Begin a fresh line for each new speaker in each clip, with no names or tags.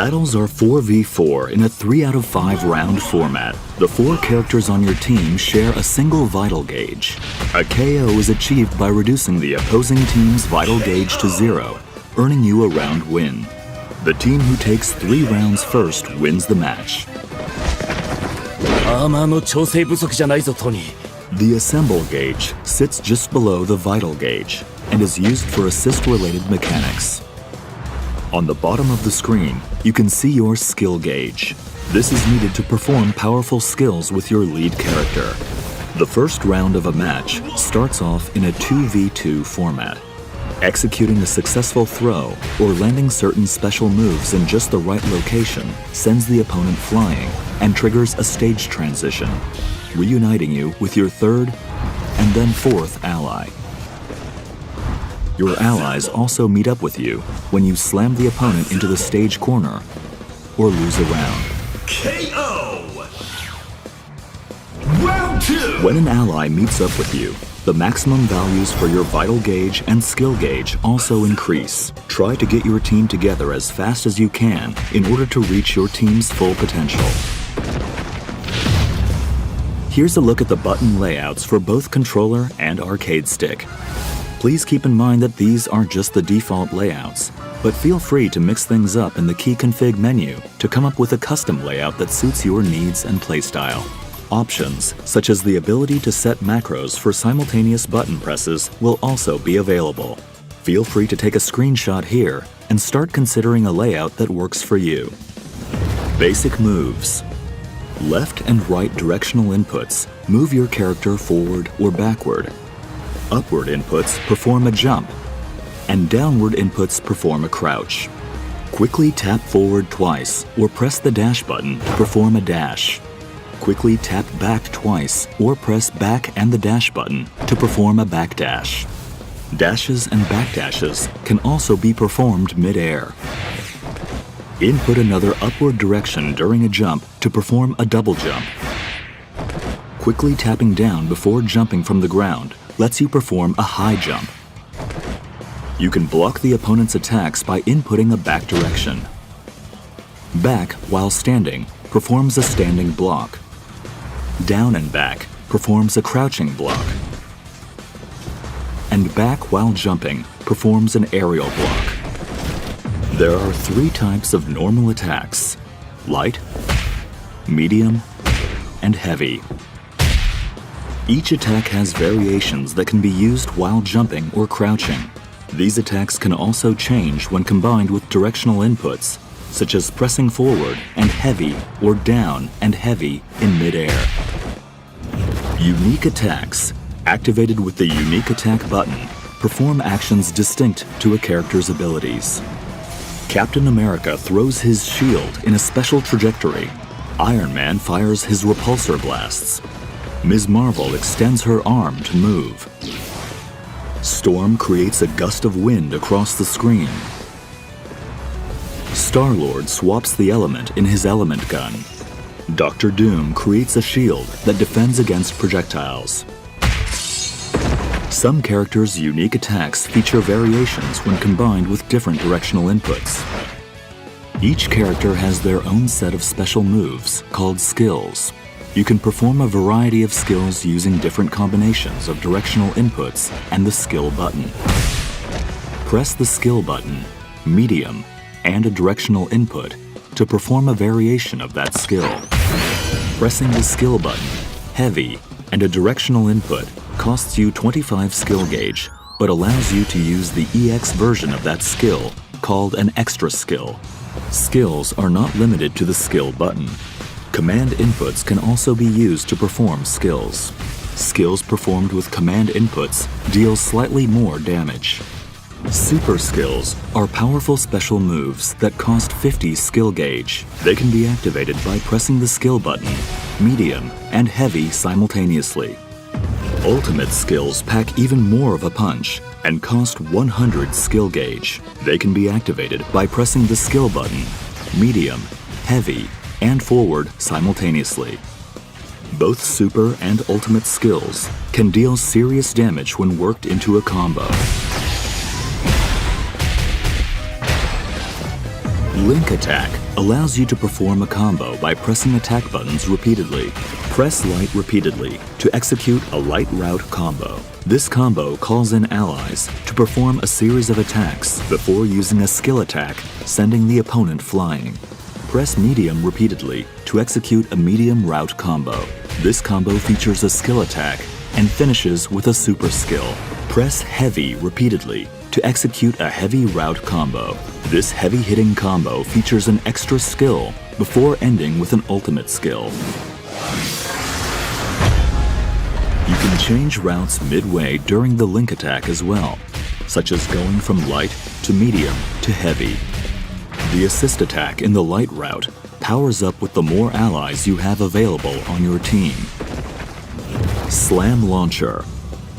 Battles are 4v4 in a 3 out of 5 round format. The 4 characters on your team share a single vital gauge. A KO is achieved by reducing the opposing team's vital gauge to 0, earning you a round win. The team who takes 3 rounds first wins the match.
アーマーの調整不足じゃないぞ、トニー。
The assemble gauge sits just below the vital gauge and is used for assist-related mechanics. On the bottom of the screen, you can see your skill gauge. This is needed to perform powerful skills with your lead character. The first round of a match starts off in a 2v2 format. Executing a successful throw or landing certain special moves in just the right location sends the opponent flying and triggers a stage transition, reuniting you with your third and then fourth ally. Your allies also meet up with you when you slam the opponent into the stage corner or lose a round.
KO! Round 2!
When an ally meets up with you, the maximum values for your vital gauge and skill gauge also increase. Try to get your team together as fast as you can in order to reach your team's full potential. Here's a look at the button layouts for both controller and arcade stick. Please keep in mind that these are just the default layouts, but feel free to mix things up in the key config menu to come up with a custom layout that suits your needs and playstyle. Options, such as the ability to set macros for simultaneous button presses, will also be available. Feel free to take a screenshot here and start considering a layout that works for you. Basic moves. Left and right directional inputs move your character forward or backward. Upward inputs perform a jump, and downward inputs perform a crouch. Quickly tap forward twice or press the dash button to perform a dash. Quickly tap back twice or press back and the dash button to perform a back dash. Dashes and back dashes can also be performed mid-air. Input another upward direction during a jump to perform a double jump. Quickly tapping down before jumping from the ground lets you perform a high jump. You can block the opponent's attacks by inputting a back direction. Back while standing performs a standing block. Down and back performs a crouching block. And back while jumping performs an aerial block. There are 3 types of normal attacks: light, medium, and heavy. Each attack has variations that can be used while jumping or crouching. These attacks can also change when combined with directional inputs, such as pressing forward and heavy or down and heavy in mid-air. Unique attacks, activated with the unique attack button, perform actions distinct to a character's abilities. Captain America throws his shield in a special trajectory. Iron Man fires his repulsor blasts. Ms. Marvel extends her arm to move. Storm creates a gust of wind across the screen. Star-Lord swaps the element in his element gun. Dr. Doom creates a shield that defends against projectiles. Some characters' unique attacks feature variations when combined with different directional inputs. Each character has their own set of special moves called skills. You can perform a variety of skills using different combinations of directional inputs and the skill button. Press the skill button, medium, and a directional input to perform a variation of that skill. Pressing the skill button, heavy, and a directional input costs you 25 skill gauge, but allows you to use the EX version of that skill, called an extra skill. Skills are not limited to the skill button. Command inputs can also be used to perform skills. Skills performed with command inputs deal slightly more damage. Super skills are powerful special moves that cost 50 skill gauge. They can be activated by pressing the skill button, medium, and heavy simultaneously. Ultimate skills pack even more of a punch and cost 100 skill gauge. They can be activated by pressing the skill button, medium, heavy, and forward simultaneously. Both super and ultimate skills can deal serious damage when worked into a combo. Link attack allows you to perform a combo by pressing attack buttons repeatedly. Press light repeatedly to execute a light route combo. This combo calls in allies to perform a series of attacks before using a skill attack, sending the opponent flying. Press medium repeatedly to execute a medium route combo. This combo features a skill attack and finishes with a super skill. Press heavy repeatedly to execute a heavy route combo. This heavy hitting combo features an extra skill before ending with an ultimate skill. You can change routes midway during the link attack as well, such as going from light to medium to heavy. The assist attack in the light route powers up with the more allies you have available on your team. Slam Launcher.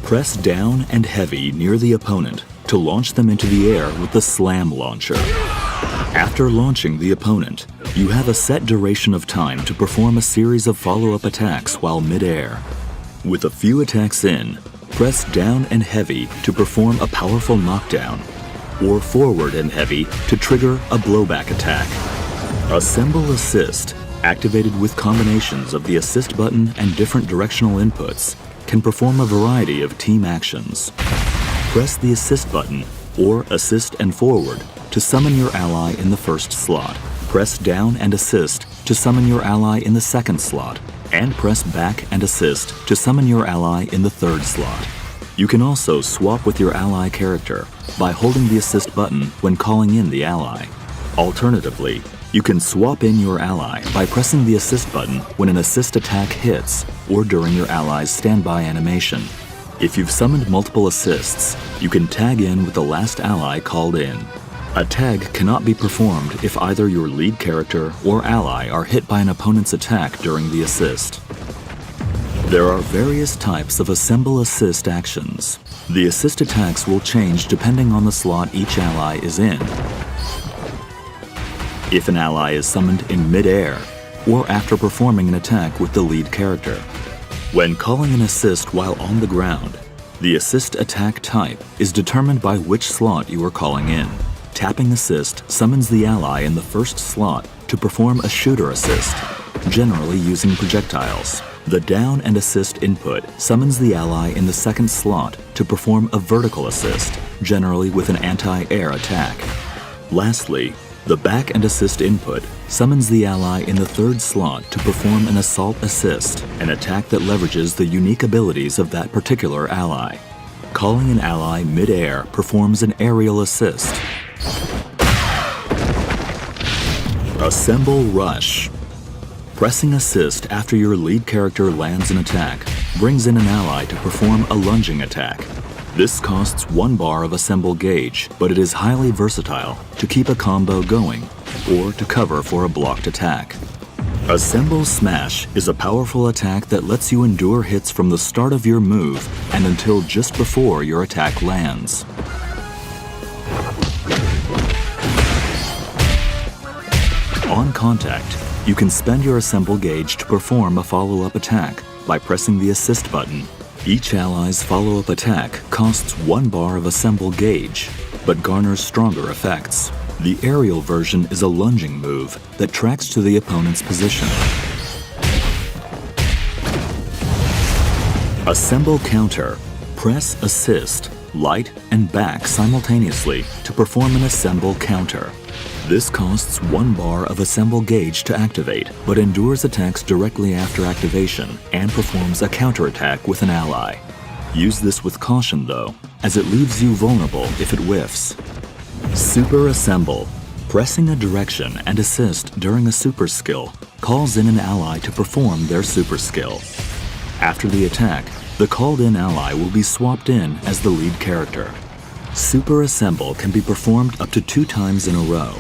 Press down and heavy near the opponent to launch them into the air with the Slam Launcher. After launching the opponent, you have a set duration of time to perform a series of follow-up attacks while mid-air. With a few attacks in, press down and heavy to perform a powerful knockdown, or forward and heavy to trigger a blowback attack. Assemble Assist, activated with combinations of the assist button and different directional inputs, can perform a variety of team actions. Press the assist button, or assist and forward, to summon your ally in the first slot. Press down and assist to summon your ally in the second slot, and press back and assist to summon your ally in the third slot. You can also swap with your ally character by holding the assist button when calling in the ally. Alternatively, you can swap in your ally by pressing the assist button when an assist attack hits or during your ally's standby animation. If you've summoned multiple assists, you can tag in with the last ally called in. A tag cannot be performed if either your lead character or ally are hit by an opponent's attack during the assist. There are various types of Assemble Assist actions. The assist attacks will change depending on the slot each ally is in. If an ally is summoned in mid-air, or after performing an attack with the lead character. When calling an assist while on the ground, the assist attack type is determined by which slot you are calling in. Tapping assist summons the ally in the first slot to perform a shooter assist, generally using projectiles. The down and assist input summons the ally in the second slot to perform a vertical assist, generally with an anti-air attack. Lastly, the back and assist input summons the ally in the third slot to perform an assault assist, an attack that leverages the unique abilities of that particular ally. Calling an ally mid-air performs an aerial assist. Assemble Rush. Pressing assist after your lead character lands an attack brings in an ally to perform a lunging attack. This costs 1 bar of assemble gauge, but it is highly versatile to keep a combo going or to cover for a blocked attack. Assemble Smash is a powerful attack that lets you endure hits from the start of your move and until just before your attack lands. On contact, you can spend your assemble gauge to perform a follow-up attack by pressing the assist button. Each ally's follow-up attack costs 1 bar of assemble gauge, but garners stronger effects. The aerial version is a lunging move that tracks to the opponent's position. Assemble Counter. Press assist, light, and back simultaneously to perform an assemble counter. This costs 1 bar of assemble gauge to activate, but endures attacks directly after activation and performs a counterattack with an ally. Use this with caution though, as it leaves you vulnerable if it whiffs. Super Assemble. Pressing a direction and assist during a super skill calls in an ally to perform their super skill. After the attack, the called-in ally will be swapped in as the lead character. Super Assemble can be performed up to 2 times in a row,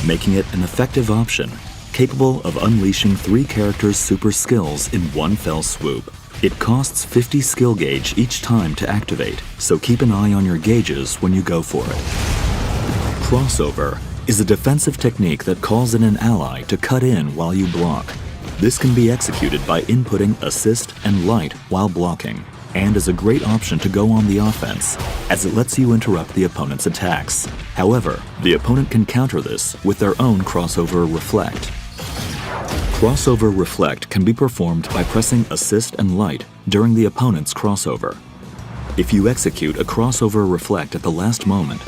making it an effective option, capable of unleashing 3 characters' super skills in one fell swoop. It costs 50 skill gauge each time to activate, so keep an eye on your gauges when you go for it. Crossover is a defensive technique that calls in an ally to cut in while you block. This can be executed by inputting assist and light while blocking. and is a great option to go on the offense, as it lets you interrupt the opponent's attacks. However, the opponent can counter this with their own crossover reflect. Crossover reflect can be performed by pressing assist and light during the opponent's crossover. If you execute a crossover reflect at the last moment,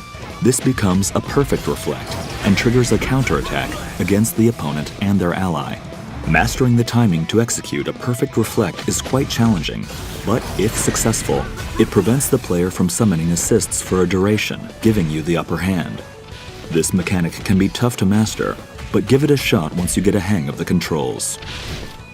this becomes a perfect reflect and triggers a counterattack against the opponent and their ally. Mastering the timing to execute a perfect reflect is quite challenging, but if successful, it prevents the player from summoning assists for a duration, giving you the upper hand. This mechanic can be tough to master, but give it a shot once you get a hang of the controls.